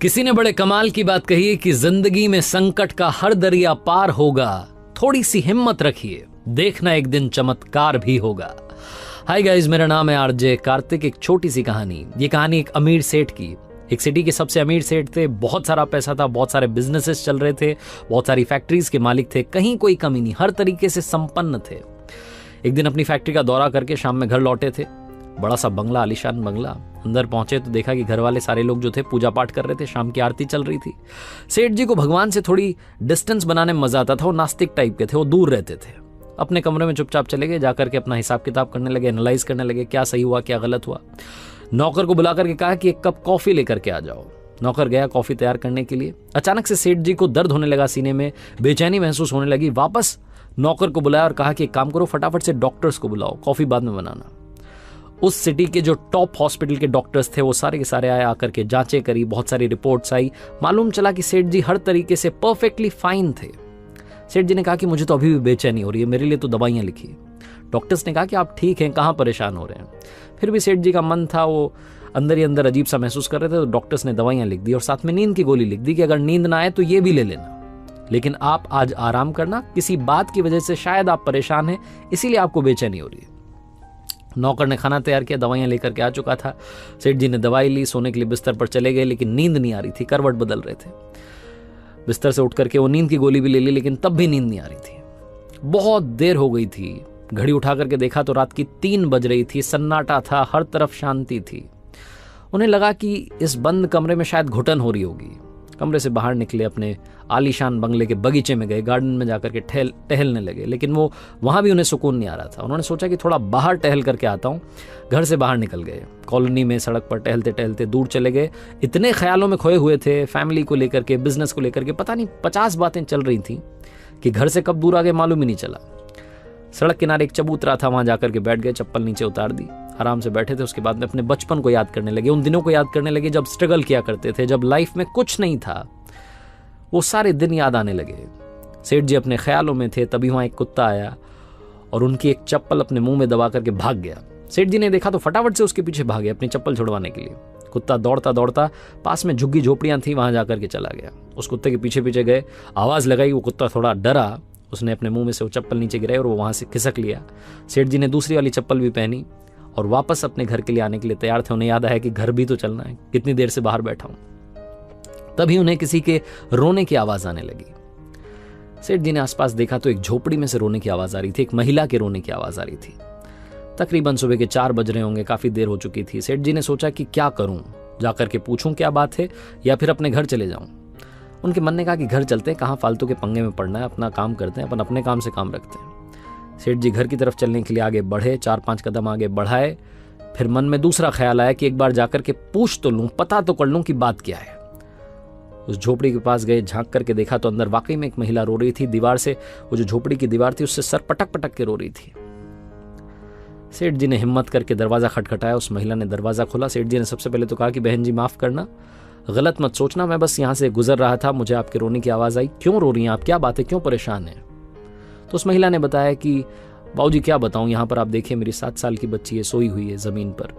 किसी ने बड़े कमाल की बात कही है कि जिंदगी में संकट का हर दरिया पार होगा, थोड़ी सी हिम्मत रखिए, देखना एक दिन चमत्कार भी होगा। हाय गाइस, मेरा नाम है आरजे कार्तिक। एक छोटी सी कहानी। ये कहानी एक अमीर सेठ की। एक सिटी के सबसे अमीर सेठ थे, बहुत सारा पैसा था, बहुत सारे बिजनेसेस चल रहे थे, बहुत सारी फैक्ट्रीज के मालिक थे, कहीं कोई कमी नहीं, हर तरीके से संपन्न थे। एक दिन अपनी फैक्ट्री का दौरा करके शाम में घर लौटे थे। बड़ा सा बंगला, आलीशान बंगला। अंदर पहुंचे तो देखा कि घर वाले सारे लोग जो थे पूजा पाठ कर रहे थे, शाम की आरती चल रही थी। सेठ जी को भगवान से थोड़ी डिस्टेंस बनाने में मजा आता था। वो नास्तिक टाइप के थे, वो दूर रहते थे। अपने कमरे में चुपचाप चले गए, जाकर के अपना हिसाब किताब करने लगे, एनालाइज करने लगे क्या सही हुआ क्या गलत हुआ। नौकर को बुला करके कहा कि एक कप कॉफी लेकर के आ जाओ। नौकर गया कॉफी तैयार करने के लिए। अचानक से सेठ जी को दर्द होने लगा सीने में, बेचैनी महसूस होने लगी। वापस नौकर को बुलाया और कहा कि एक काम करो, फटाफट से डॉक्टर्स को बुलाओ, कॉफी बाद में बनाना। उस सिटी के जो टॉप हॉस्पिटल के डॉक्टर्स थे वो सारे के सारे आए, आकर के जांचें करी, बहुत सारी रिपोर्ट्स आई। मालूम चला कि सेठ जी हर तरीके से परफेक्टली फाइन थे। सेठ जी ने कहा कि मुझे तो अभी भी बेचैनी हो रही है, मेरे लिए तो दवाइयां लिखी। डॉक्टर्स ने कहा कि आप ठीक हैं, कहाँ परेशान हो रहे हैं। फिर भी सेठ जी का मन था, वो अंदर ही अंदर अजीब सा महसूस कर रहे थे। तो डॉक्टर्स ने दवाइयां लिख दी और साथ में नींद की गोली लिख दी कि अगर नींद ना आए तो ये भी ले लेना, लेकिन आप आज आराम करना, किसी बात की वजह से शायद आप परेशान हैं, इसीलिए आपको बेचैनी हो रही है। नौकर ने खाना तैयार किया, दवाइयां लेकर के आ चुका था। सेठ जी ने दवाई ली, सोने के लिए बिस्तर पर चले गए, लेकिन नींद नहीं आ रही थी, करवट बदल रहे थे। बिस्तर से उठ करके वो नींद की गोली भी ले ली, लेकिन तब भी नींद नहीं आ रही थी। बहुत देर हो गई थी। घड़ी उठा करके देखा तो रात की 3 बज रही थी। सन्नाटा था, हर तरफ शांति थी। उन्हें लगा कि इस बंद कमरे में शायद घुटन हो रही होगी। कमरे से बाहर निकले, अपने आलीशान बंगले के बगीचे में गए, गार्डन में जाकर के टहलने लगे, लेकिन वो वहां भी उन्हें सुकून नहीं आ रहा था। उन्होंने सोचा कि थोड़ा बाहर टहल करके आता हूं। घर से बाहर निकल गए, कॉलोनी में सड़क पर टहलते टहलते दूर चले गए। इतने ख्यालों में खोए हुए थे, फैमिली को लेकर के, बिजनेस को लेकर के, पता नहीं 50 बातें चल रही थी कि घर से कब दूर आ गए मालूम ही नहीं चला। सड़क किनारे एक चबूतरा था, वहां जाकर के बैठ गए, चप्पल नीचे उतार दी, आराम से बैठे थे। उसके बाद में अपने बचपन को याद करने लगे, उन दिनों को याद करने लगे जब स्ट्रगल किया करते थे, जब लाइफ में कुछ नहीं था। वो सारे दिन याद आने लगे। सेठ जी अपने ख्यालों में थे, तभी वहां एक कुत्ता आया और उनकी एक चप्पल अपने मुंह में दबा करके भाग गया। सेठ जी ने देखा तो फटाफट से उसके पीछे भागे अपनी चप्पल छुड़वाने के लिए। कुत्ता दौड़ता दौड़ता पास में झुग्गी झोपड़ियां थी, वहां जाकर के चला गया। उस कुत्ते के पीछे पीछे गए, आवाज लगाई, वो कुत्ता थोड़ा डरा, उसने अपने मुंह में से वो चप्पल नीचे गिराई और वो वहां से खिसक लिया। सेठ जी ने दूसरी वाली चप्पल भी पहनी और वापस अपने घर के लिए आने के लिए तैयार थे। उन्हें याद आया कि घर भी तो चलना है, कितनी देर से बाहर बैठा हूं। तभी उन्हें किसी के रोने की आवाज आने लगी। सेठ जी ने आसपास देखा तो एक झोपड़ी में से रोने की आवाज आ रही थी, एक महिला के रोने की आवाज आ रही थी। तकरीबन सुबह के 4 बज रहे होंगे, काफी देर हो चुकी थी। सेठ जी ने सोचा कि क्या करूं, जाकर के पूछूं क्या बात है या फिर अपने घर चले जाऊं। उनके मन ने कहा कि घर चलते हैं, कहां फालतू के पंगे में पड़ना है, अपना काम करते हैं, अपन अपने काम से काम रखते हैं। सेठ जी घर की तरफ चलने के लिए आगे बढ़े, 4-5 कदम आगे बढ़ाए। फिर मन में दूसरा ख्याल आया कि एक बार जाकर के पूछ तो लूं, पता तो कर लूं कि बात क्या है। उस झोपड़ी के पास गए, झांक करके देखा तो अंदर वाकई में एक महिला रो रही थी। दीवार से, वो जो झोपड़ी की दीवार थी, उससे सर पटक पटक के रो रही थी। सेठ जी ने हिम्मत करके दरवाजा खटखटाया। उस महिला ने दरवाजा खोला। सेठ जी ने सबसे पहले तो कहा कि बहन जी माफ करना, गलत मत सोचना, मैं बस यहाँ से गुजर रहा था, मुझे आपके रोने की आवाज आई। क्यों रो रही हैं आप, क्या बात है, क्यों परेशान हैं? तो उस महिला ने बताया कि बाबूजी क्या बताऊं, यहाँ पर आप देखिए मेरी 7 साल की बच्ची है, सोई हुई है जमीन पर,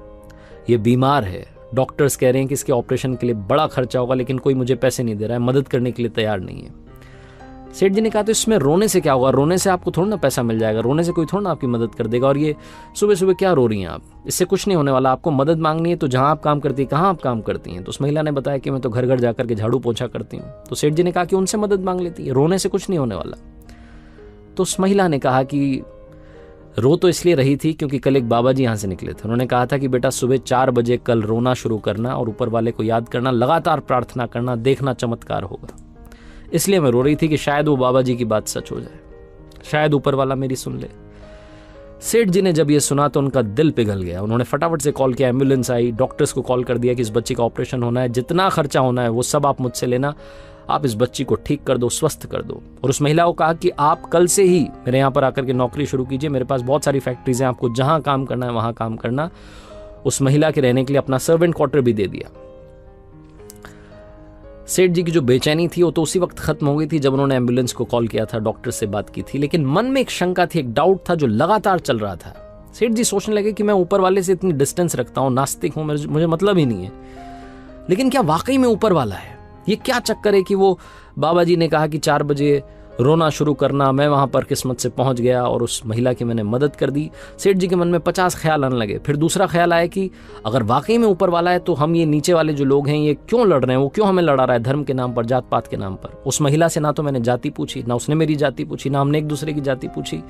ये बीमार है। डॉक्टर्स कह रहे हैं कि इसके ऑपरेशन के लिए बड़ा खर्चा होगा, लेकिन कोई मुझे पैसे नहीं दे रहा है, मदद करने के लिए तैयार नहीं है। सेठ जी ने कहा तो इसमें रोने से क्या होगा, रोने से आपको थोड़ा ना पैसा मिल जाएगा, रोने से कोई थोड़ा ना आपकी मदद कर देगा। और ये सुबह सुबह क्या रो रही हैं आप, इससे कुछ नहीं होने वाला। आपको मदद मांगनी है तो जहां आप काम करती है, कहाँ आप काम करती हैं? तो उस महिला ने बताया कि मैं तो घर घर जाकर के झाड़ू पोछा करती हूँ। तो सेठ जी ने कहा कि उनसे मदद मांग लेती है, रोने से कुछ नहीं होने वाला। तो उस महिला ने कहा कि रो तो इसलिए रही थी क्योंकि कल एक बाबा जी यहाँ से निकले थे। उन्होंने कहा था कि बेटा सुबह 4 बजे कल रोना शुरू करना और ऊपर वाले को याद करना, लगातार प्रार्थना करना, देखना चमत्कार होगा। इसलिए मैं रो रही थी कि शायद वो बाबा जी की बात सच हो जाए, शायद ऊपर वाला मेरी सुन ले। सेठ जी ने जब ये सुना तो उनका दिल पिघल गया। उन्होंने फटाफट से कॉल किया, एम्बुलेंस आई, डॉक्टर्स को कॉल कर दिया कि इस बच्ची का ऑपरेशन होना है, जितना खर्चा होना है वो सब आप मुझसे लेना, आप इस बच्ची को ठीक कर दो, स्वस्थ कर दो। और उस महिला को कहा कि आप कल से ही मेरे यहाँ पर आकर के नौकरी शुरू कीजिए, मेरे पास बहुत सारी फैक्ट्रीज हैं, आपको जहां काम करना है वहां काम करना। उस महिला के रहने के लिए अपना सर्वेंट क्वार्टर भी दे दिया। सेठ जी की जो बेचैनी थी वो तो उसी वक्त खत्म हो गई थी जब उन्होंने एम्बुलेंस को कॉल किया था, डॉक्टर से बात की थी। लेकिन मन में एक शंका थी, एक डाउट था जो लगातार चल रहा था। सेठ जी सोचने लगे कि मैं ऊपर वाले से इतनी डिस्टेंस रखता हूँ, नास्तिक हूँ, मुझे मतलब ही नहीं है, लेकिन क्या वाकई में ऊपर वाला है? ये क्या चक्कर है कि वो बाबा जी ने कहा कि 4 बजे रोना शुरू करना, मैं वहां पर किस्मत से पहुंच गया और उस महिला की मैंने मदद कर दी। सेठ जी के मन में 50 ख्याल आने लगे। फिर दूसरा ख्याल आया कि अगर वाकई में ऊपर वाला है तो हम ये नीचे वाले जो लोग हैं ये क्यों लड़ रहे हैं, वो क्यों हमें लड़ा रहा है धर्म के नाम पर, जात पात के नाम पर। उस महिला से ना तो मैंने जाति पूछी, ना उसने मेरी जाति पूछी, ना हमने एक दूसरे की जाति पूछी,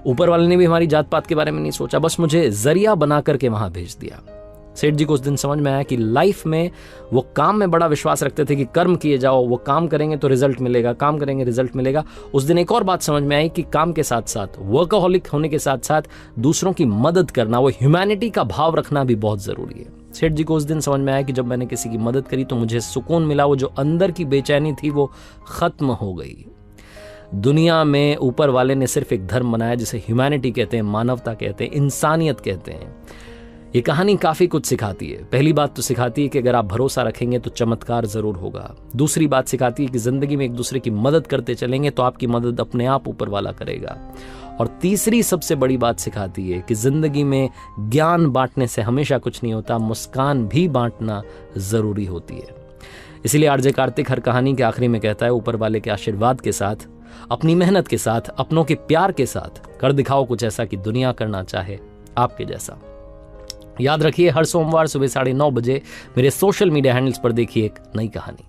ऊपर वाले ने भी हमारी जात पात के बारे में नहीं सोचा, बस मुझे जरिया बना करके वहां भेज दिया। सेठ जी को उस दिन समझ में आया कि लाइफ में वो काम में बड़ा विश्वास रखते थे कि कर्म किए जाओ, वो काम करेंगे तो रिजल्ट मिलेगा, काम करेंगे रिजल्ट मिलेगा। उस दिन एक और बात समझ में आई कि काम के साथ साथ, वर्कaholic होने के साथ साथ दूसरों की मदद करना, वो ह्यूमैनिटी का भाव रखना भी बहुत जरूरी है। सेठ जी को उस दिन समझ में आया कि जब मैंने किसी की मदद करी तो मुझे सुकून मिला, वो जो अंदर की बेचैनी थी वो खत्म हो गई। दुनिया में ऊपर वाले ने सिर्फ एक धर्म बनाया जिसे ह्यूमैनिटी कहते हैं, मानवता कहते हैं, इंसानियत कहते हैं। ये कहानी काफी कुछ सिखाती है। पहली बात तो सिखाती है कि अगर आप भरोसा रखेंगे तो चमत्कार जरूर होगा। दूसरी बात सिखाती है कि जिंदगी में एक दूसरे की मदद करते चलेंगे तो आपकी मदद अपने आप ऊपर वाला करेगा। और तीसरी सबसे बड़ी बात सिखाती है कि जिंदगी में ज्ञान बांटने से हमेशा कुछ नहीं होता, मुस्कान भी बांटना जरूरी होती है। इसीलिए आरजे कार्तिक हर कहानी के आखिरी में कहता है, ऊपर वाले के आशीर्वाद के साथ, अपनी मेहनत के साथ, अपनों के प्यार के साथ कर दिखाओ कुछ ऐसा कि दुनिया करना चाहे आपके जैसा। याद रखिए, हर सोमवार सुबह 9:30 बजे मेरे सोशल मीडिया हैंडल्स पर देखिए एक नई कहानी।